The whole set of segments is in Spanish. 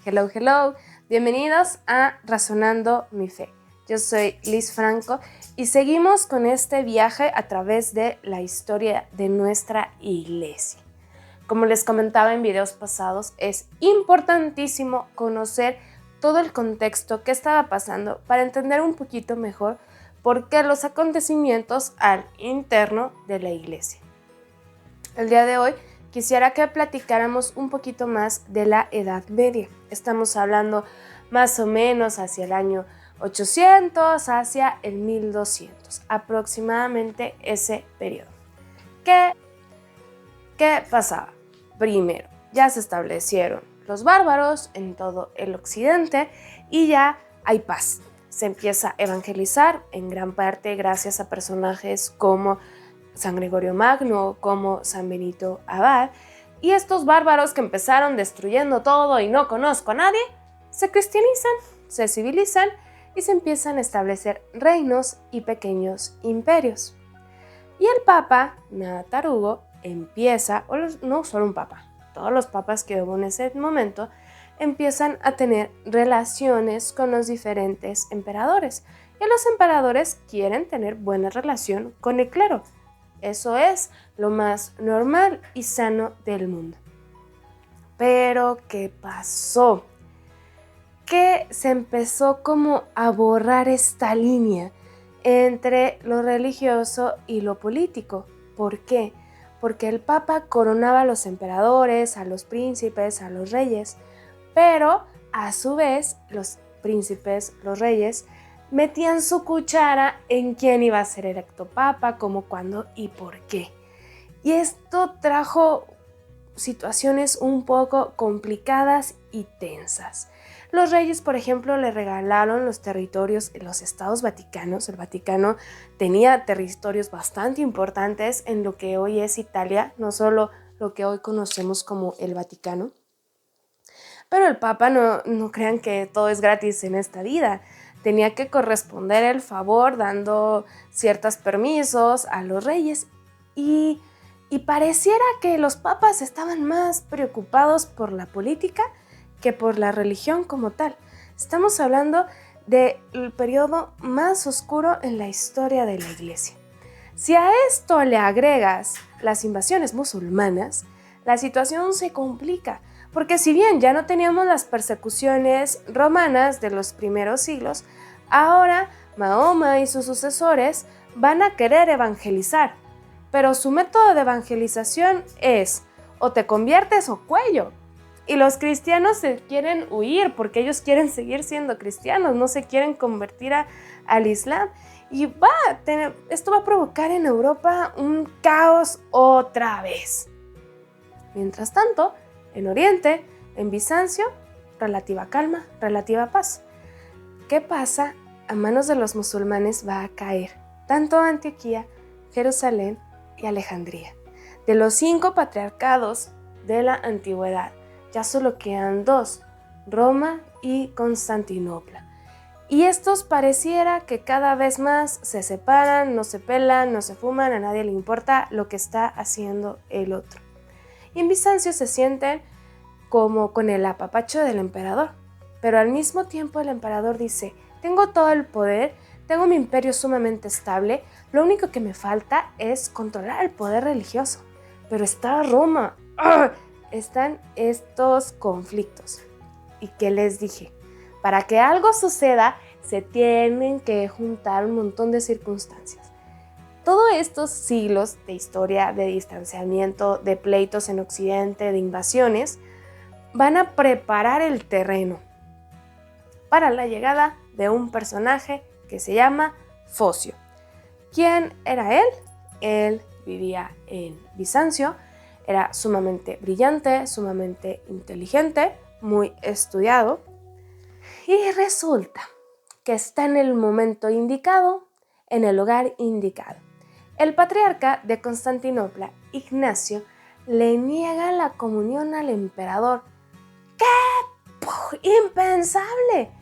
Hello, hello. Bienvenidos a Razonando mi Fe. Yo soy Liz Franco y seguimos con este viaje a través de la historia de nuestra iglesia. Como les comentaba en videos pasados, es importantísimo conocer todo el contexto que estaba pasando para entender un poquito mejor por qué los acontecimientos al interno de la iglesia. El día de hoy quisiera que platicáramos un poquito más de la Edad Media. Estamos hablando más o menos hacia el año 800, hacia el 1200, aproximadamente ese periodo. ¿Qué pasaba? Primero, ya se establecieron los bárbaros en todo el occidente y ya hay paz. Se empieza a evangelizar en gran parte gracias a personajes como San Gregorio Magno, como San Benito Abad, y estos bárbaros que empezaron destruyendo todo y no conozco a nadie, se cristianizan, se civilizan y se empiezan a establecer reinos y pequeños imperios. Y el Papa, nada tarugo, empieza, no solo un papa, todos los papas que hubo en ese momento, empiezan a tener relaciones con los diferentes emperadores. Y los emperadores quieren tener buena relación con el clero. Eso es lo más normal y sano del mundo. Pero, ¿qué pasó? Que se empezó como a borrar esta línea entre lo religioso y lo político. ¿Por qué? Porque el Papa coronaba a los emperadores, a los príncipes, a los reyes, pero a su vez los príncipes, los reyes, metían su cuchara en quién iba a ser electo papa, cómo, cuándo y por qué. Y esto trajo situaciones un poco complicadas y tensas. Los reyes, por ejemplo, le regalaron los territorios en los estados vaticanos. El Vaticano tenía territorios bastante importantes en lo que hoy es Italia, no solo lo que hoy conocemos como el Vaticano. Pero el Papa no crean que todo es gratis en esta vida. Tenía que corresponder el favor dando ciertos permisos a los reyes y pareciera que los papas estaban más preocupados por la política que por la religión como tal. Estamos hablando del periodo más oscuro en la historia de la iglesia. Si a esto le agregas las invasiones musulmanas, la situación se complica, porque si bien ya no teníamos las persecuciones romanas de los primeros siglos, ahora Mahoma y sus sucesores van a querer evangelizar, pero su método de evangelización es o te conviertes o cuello. Y los cristianos se quieren huir porque ellos quieren seguir siendo cristianos, no se quieren convertir al Islam. Y esto va a provocar en Europa un caos otra vez. Mientras tanto, en Oriente, en Bizancio, relativa calma, relativa paz. ¿Qué pasa? A manos de los musulmanes va a caer tanto Antioquía, Jerusalén y Alejandría. De los 5 patriarcados de la antigüedad, ya solo quedan 2, Roma y Constantinopla. Y estos pareciera que cada vez más se separan, no se pelan, no se fuman, a nadie le importa lo que está haciendo el otro. Y en Bizancio se sienten como con el apapacho del emperador, pero al mismo tiempo el emperador dice: tengo todo el poder, tengo mi imperio sumamente estable, lo único que me falta es controlar el poder religioso. Pero está Roma, están estos conflictos. ¿Y qué les dije? Para que algo suceda, se tienen que juntar un montón de circunstancias. Todos estos siglos de historia, de distanciamiento, de pleitos en Occidente, de invasiones, van a preparar el terreno para la llegada de un personaje que se llama Focio. ¿Quién era él? Él vivía en Bizancio, era sumamente brillante, sumamente inteligente, muy estudiado, y resulta que está en el momento indicado, en el lugar indicado. El patriarca de Constantinopla, Ignacio, le niega la comunión al emperador. ¡Qué! ¡Puh! ¡Impensable!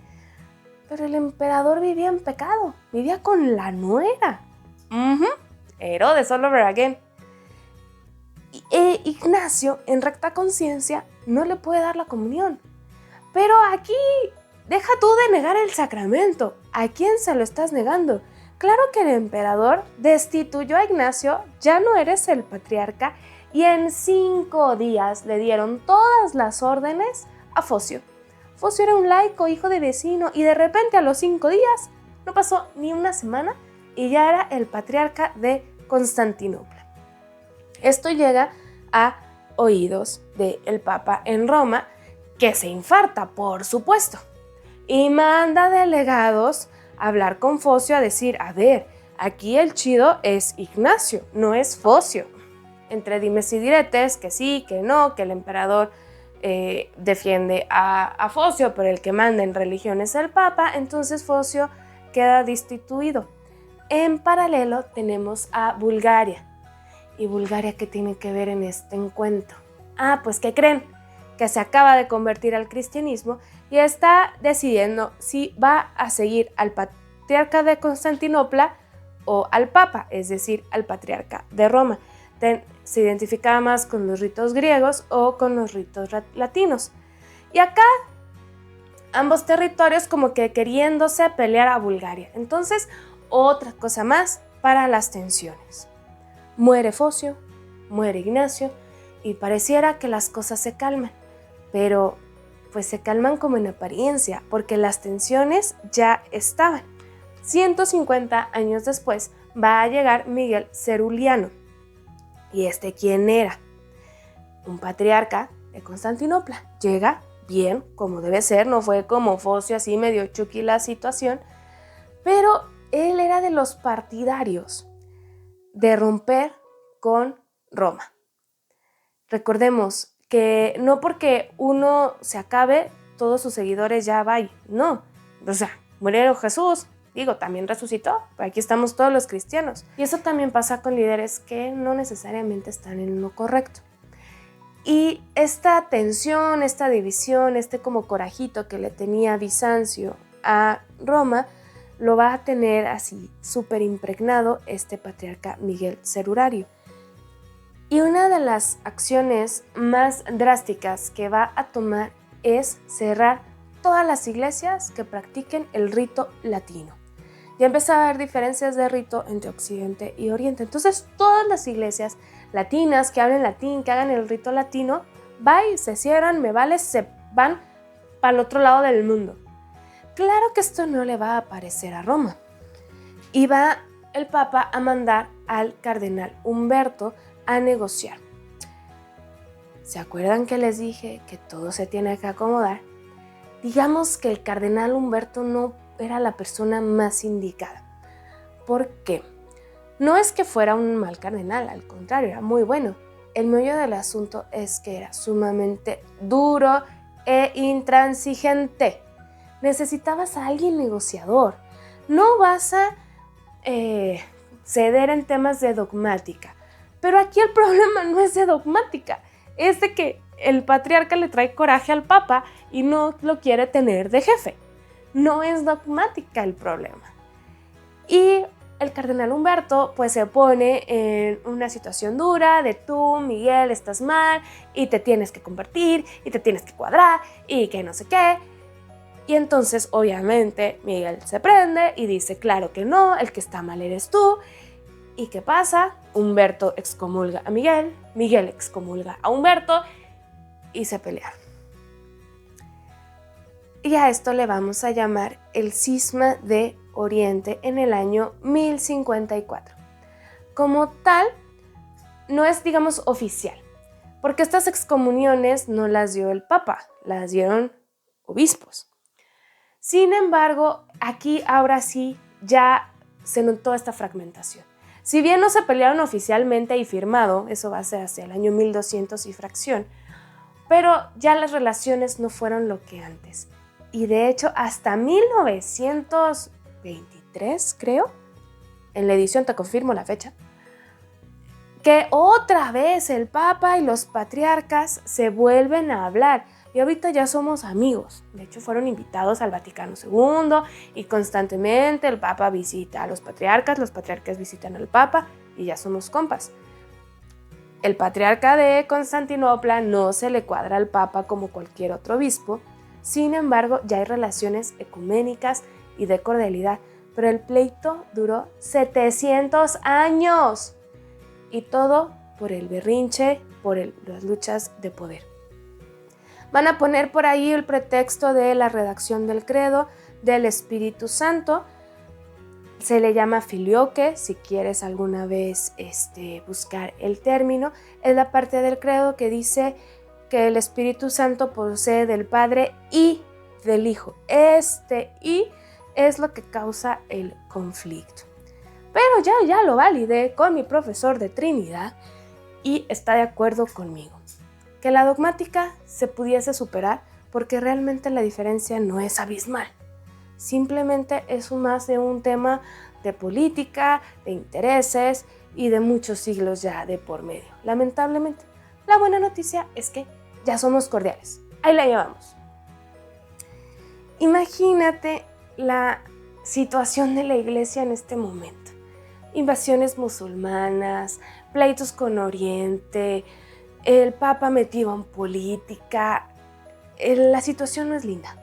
Pero el emperador vivía en pecado, vivía con la nuera. Herodes all over again. Ignacio, en recta conciencia, no le puede dar la comunión. Pero aquí, deja tú de negar el sacramento. ¿A quién se lo estás negando? Claro que el emperador destituyó a Ignacio, ya no eres el patriarca, y en 5 días le dieron todas las órdenes a Focio. Focio era un laico, hijo de vecino, y de repente a los 5 días, no pasó ni una semana, y ya era el patriarca de Constantinopla. Esto llega a oídos del Papa en Roma, que se infarta, por supuesto, y manda delegados a hablar con Focio a decir, a ver, aquí el chido es Ignacio, no es Focio. Entre dimes y diretes, que sí, que no, que el emperador defiende a Focio, pero el que manda en religión es el Papa, entonces Focio queda destituido. En paralelo tenemos a Bulgaria. ¿Y Bulgaria qué tiene que ver en este encuentro? Pues ¿qué creen? Que se acaba de convertir al cristianismo y está decidiendo si va a seguir al patriarca de Constantinopla o al Papa, es decir, al patriarca de Roma. Se identificaba más con los ritos griegos o con los ritos latinos. Y acá ambos territorios como que queriéndose pelear a Bulgaria. Entonces, otra cosa más para las tensiones. Muere Focio, muere Ignacio y pareciera que las cosas se calman, pero pues se calman como en apariencia porque las tensiones ya estaban. 150 años después va a llegar Miguel Ceruleano. ¿Y quién era? Un patriarca de Constantinopla. Llega bien, como debe ser, no fue como Focio así medio chucky la situación, pero él era de los partidarios de romper con Roma. Recordemos que no porque uno se acabe, todos sus seguidores ya vayan, no. O sea, murió Jesús, también resucitó, aquí estamos todos los cristianos. Y eso también pasa con líderes que no necesariamente están en lo correcto. Y esta tensión, esta división, como corajito que le tenía Bizancio a Roma, lo va a tener así súper impregnado este patriarca Miguel Cerulario. Y una de las acciones más drásticas que va a tomar es cerrar todas las iglesias que practiquen el rito latino. Ya empezó a haber diferencias de rito entre Occidente y Oriente. Entonces todas las iglesias latinas que hablen latín, que hagan el rito latino, se cierran, se van para el otro lado del mundo. Claro que esto no le va a parecer a Roma. Y va el Papa a mandar al cardenal Humberto a negociar. ¿Se acuerdan que les dije que todo se tiene que acomodar? Digamos que el cardenal Humberto no era la persona más indicada. ¿Por qué? No es que fuera un mal cardenal, al contrario, era muy bueno. El meollo del asunto es que era sumamente duro e intransigente. Necesitabas a alguien negociador. No vas a ceder en temas de dogmática. Pero aquí el problema no es de dogmática, es de que el patriarca le trae coraje al Papa y no lo quiere tener de jefe. No es dogmática el problema. Y el cardenal Humberto pues se pone en una situación dura de tú, Miguel, estás mal y te tienes que convertir y te tienes que cuadrar y que no sé qué. Y entonces obviamente Miguel se prende y dice claro que no, el que está mal eres tú. ¿Y qué pasa? Humberto excomulga a Miguel, Miguel excomulga a Humberto y se pelearon. Y a esto le vamos a llamar el Cisma de Oriente en el año 1054. Como tal, no es, oficial, porque estas excomuniones no las dio el Papa, las dieron obispos. Sin embargo, aquí ahora sí ya se notó esta fragmentación. Si bien no se pelearon oficialmente y firmado, eso va a ser hacia el año 1200 y fracción, pero ya las relaciones no fueron lo que antes. Y de hecho, hasta 1923, creo, en la edición te confirmo la fecha, que otra vez el Papa y los patriarcas se vuelven a hablar. Y ahorita ya somos amigos. De hecho, fueron invitados al Vaticano II y constantemente el Papa visita a los patriarcas visitan al Papa y ya somos compas. El patriarca de Constantinopla no se le cuadra al Papa como cualquier otro obispo, Sin embargo, ya hay relaciones ecuménicas y de cordialidad, pero el pleito duró 700 años. Y todo por el berrinche, por las luchas de poder. Van a poner por ahí el pretexto de la redacción del credo del Espíritu Santo. Se le llama filioque, si quieres alguna vez buscar el término. Es la parte del credo que dice que el Espíritu Santo procede del Padre y del Hijo. Y es lo que causa el conflicto. Pero ya lo validé con mi profesor de Trinidad y está de acuerdo conmigo. Que la dogmática se pudiese superar porque realmente la diferencia no es abismal. Simplemente es más de un tema de política, de intereses y de muchos siglos ya de por medio. Lamentablemente, la buena noticia es que ya somos cordiales. Ahí la llevamos. Imagínate la situación de la iglesia en este momento. Invasiones musulmanas, pleitos con Oriente, el Papa metido en política. La situación no es linda.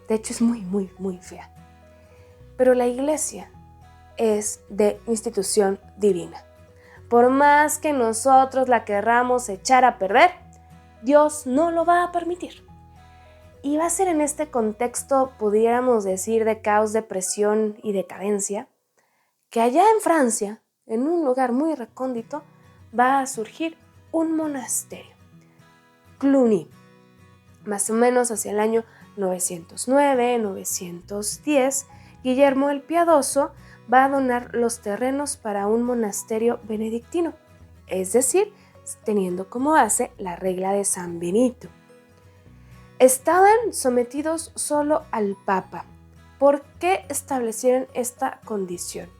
De hecho, es muy, muy, muy fea. Pero la iglesia es de institución divina. Por más que nosotros la querramos echar a perder, Dios no lo va a permitir. Y va a ser en este contexto, pudiéramos decir, de caos, depresión y decadencia, que allá en Francia, en un lugar muy recóndito, va a surgir un monasterio. Cluny, más o menos hacia el año 909, 910, Guillermo el Piadoso va a donar los terrenos para un monasterio benedictino, es decir, teniendo como base la regla de San Benito. Estaban sometidos solo al Papa. ¿Por qué establecieron esta condición?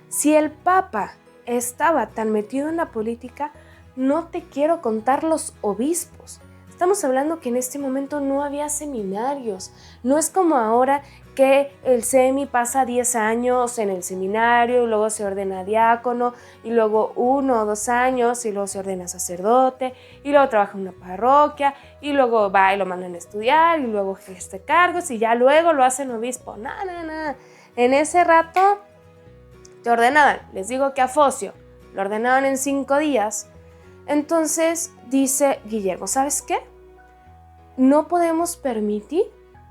Si el Papa estaba tan metido en la política, no te quiero contar los obispos. Estamos hablando que en este momento no había seminarios. No es como ahora que el semi pasa 10 años en el seminario y luego se ordena diácono y luego 1 o 2 años y luego se ordena sacerdote y luego trabaja en una parroquia y luego va y lo mandan a estudiar y luego gesta cargos y ya luego lo hacen obispo. No. En ese rato te ordenaban. Les digo que a Focio lo ordenaban en 5 días. Entonces dice Guillermo, ¿sabes qué? No podemos permitir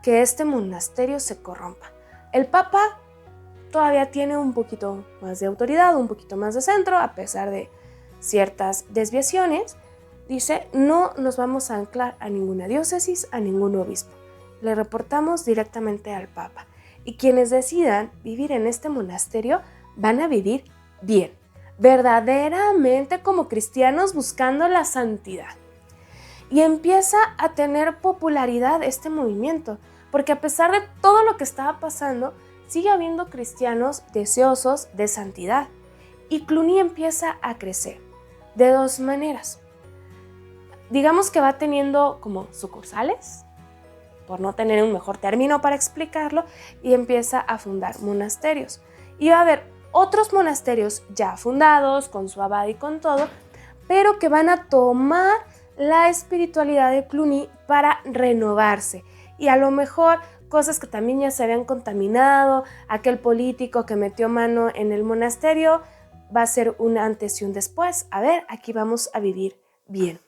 que este monasterio se corrompa. El Papa todavía tiene un poquito más de autoridad, un poquito más de centro, a pesar de ciertas desviaciones. Dice, no nos vamos a anclar a ninguna diócesis, a ningún obispo. Le reportamos directamente al Papa. Y quienes decidan vivir en este monasterio van a vivir bien, verdaderamente como cristianos buscando la santidad. Y empieza a tener popularidad este movimiento, porque a pesar de todo lo que estaba pasando, sigue habiendo cristianos deseosos de santidad. Y Cluny empieza a crecer de 2 maneras. Digamos que va teniendo como sucursales, por no tener un mejor término para explicarlo, y empieza a fundar monasterios. Y va a haber otros monasterios ya fundados, con su abad y con todo, pero que van a tomar la espiritualidad de Cluny para renovarse. Y a lo mejor cosas que también ya se habían contaminado, aquel político que metió mano en el monasterio, va a ser un antes y un después. A ver, aquí vamos a vivir bien.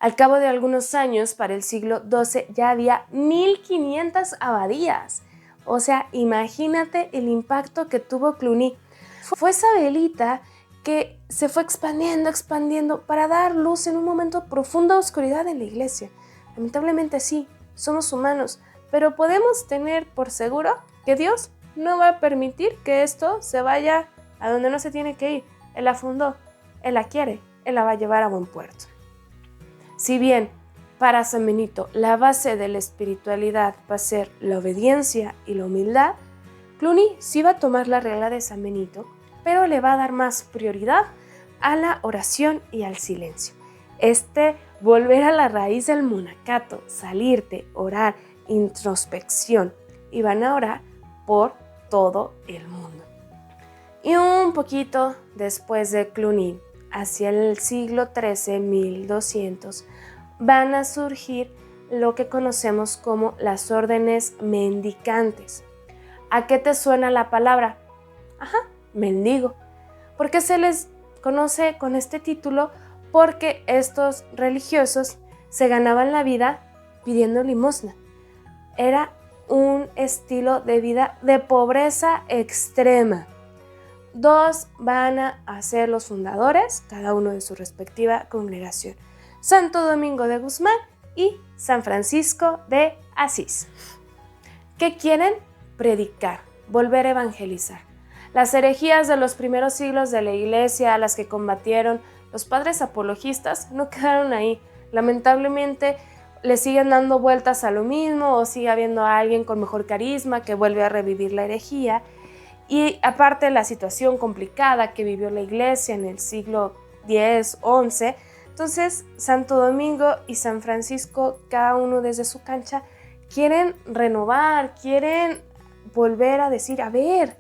Al cabo de algunos años, para el siglo XII, ya había 1500 abadías. O sea, imagínate el impacto que tuvo Cluny. Fue esa velita que se fue expandiendo para dar luz en un momento de profunda oscuridad en la iglesia. Lamentablemente sí, somos humanos, pero podemos tener por seguro que Dios no va a permitir que esto se vaya a donde no se tiene que ir. Él la fundó, Él la quiere, Él la va a llevar a buen puerto. Si bien para San Benito la base de la espiritualidad va a ser la obediencia y la humildad, Cluny sí va a tomar la regla de San Benito, pero le va a dar más prioridad a la oración y al silencio. Volver a la raíz del monacato, salirte, orar, introspección, y van a orar por todo el mundo. Y un poquito después de Cluny, hacia el siglo XIII, 1200, van a surgir lo que conocemos como las órdenes mendicantes. ¿A qué te suena la palabra? Mendigo. ¿Por qué se les conoce con este título? Porque estos religiosos se ganaban la vida pidiendo limosna. Era un estilo de vida de pobreza extrema. 2 van a ser los fundadores, cada uno de su respectiva congregación: Santo Domingo de Guzmán y San Francisco de Asís. ¿Qué quieren? Predicar, volver a evangelizar. Las herejías de los primeros siglos de la Iglesia, a las que combatieron los padres apologistas, no quedaron ahí. Lamentablemente le siguen dando vueltas a lo mismo, o sigue habiendo alguien con mejor carisma que vuelve a revivir la herejía. Y aparte la situación complicada que vivió la Iglesia en el siglo X, XI, entonces Santo Domingo y San Francisco, cada uno desde su cancha, quieren renovar, quieren volver a decir, a ver,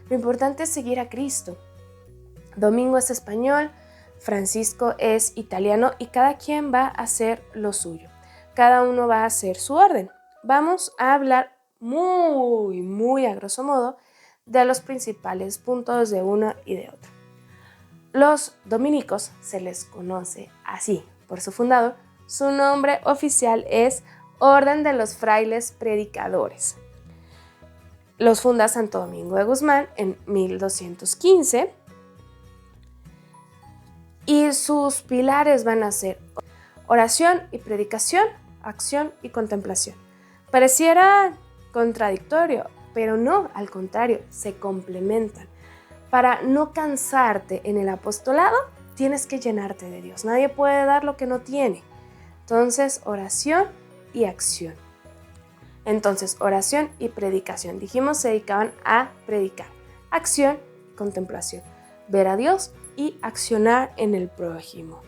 lo importante es seguir a Cristo. Domingo es español, Francisco es italiano y cada quien va a hacer lo suyo. Cada uno va a hacer su orden. Vamos a hablar muy a grosso modo de los principales puntos de uno y de otro. Los dominicos se les conoce así por su fundador. Su nombre oficial es Orden de los Frailes Predicadores. Los funda Santo Domingo de Guzmán en 1215 y sus pilares van a ser oración y predicación, acción y contemplación. Pareciera contradictorio, pero no, al contrario, se complementan. Para no cansarte en el apostolado, tienes que llenarte de Dios. Nadie puede dar lo que no tiene. Entonces, oración y acción. Entonces, oración y predicación. Dijimos, se dedicaban a predicar. Acción y contemplación. Ver a Dios y accionar en el prójimo.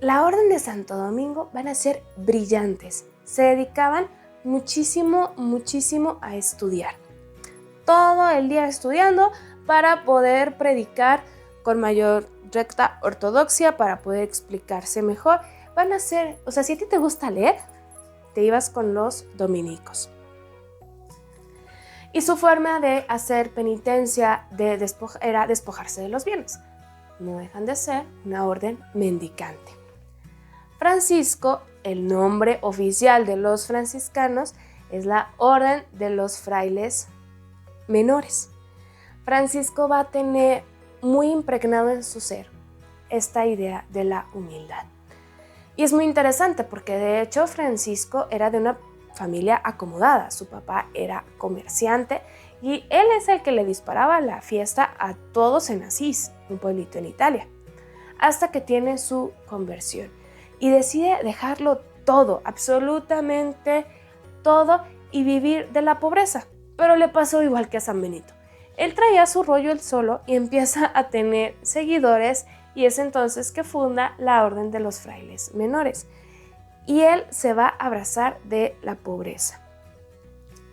La Orden de Santo Domingo van a ser brillantes. Se dedicaban muchísimo a estudiar. Todo el día estudiando para poder predicar con mayor recta ortodoxia, para poder explicarse mejor. Van a ser, si a ti te gusta leer, te ibas con los dominicos. Y su forma de hacer penitencia era despojarse de los bienes. No dejan de ser una orden mendicante. Francisco, el nombre oficial de los franciscanos, es la Orden de los Frailes Menores. Francisco va a tener muy impregnado en su ser esta idea de la humildad. Y es muy interesante porque de hecho Francisco era de una familia acomodada. Su papá era comerciante y él es el que le disparaba la fiesta a todos en Asís, un pueblito en Italia, hasta que tiene su conversión y decide dejarlo todo, absolutamente todo, y vivir de la pobreza. Pero le pasó igual que a San Benito. Él traía su rollo él solo y empieza a tener seguidores, y es entonces que funda la Orden de los Frailes Menores. Y él se va a abrazar de la pobreza.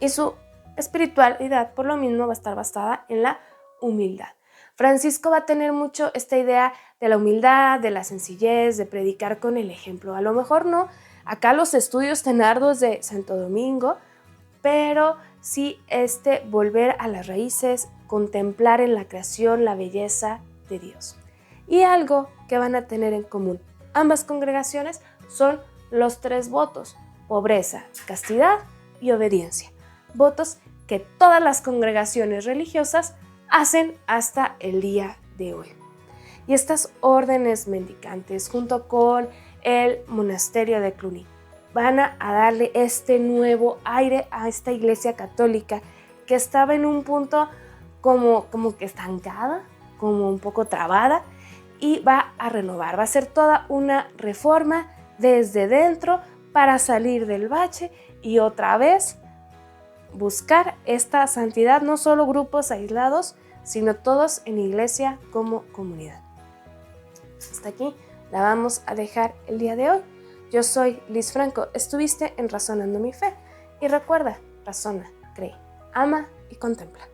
Y su espiritualidad, por lo mismo, va a estar basada en la humildad. Francisco va a tener mucho esta idea de la humildad, de la sencillez, de predicar con el ejemplo. A lo mejor no acá los estudios tan arduos de Santo Domingo, pero sí volver a las raíces, contemplar en la creación la belleza de Dios. Y algo que van a tener en común ambas congregaciones son los 3 votos: pobreza, castidad y obediencia. Votos que todas las congregaciones religiosas hacen hasta el día de hoy. Y estas órdenes mendicantes, junto con el monasterio de Cluny, van a darle este nuevo aire a esta iglesia católica que estaba en un punto como que estancada, como un poco trabada, y va a renovar, va a ser toda una reforma desde dentro para salir del bache y otra vez buscar esta santidad, no solo grupos aislados, sino todos en iglesia como comunidad. Hasta aquí la vamos a dejar el día de hoy. Yo soy Liz Franco, estuviste en Razonando mi Fe, y recuerda, razona, cree, ama y contempla.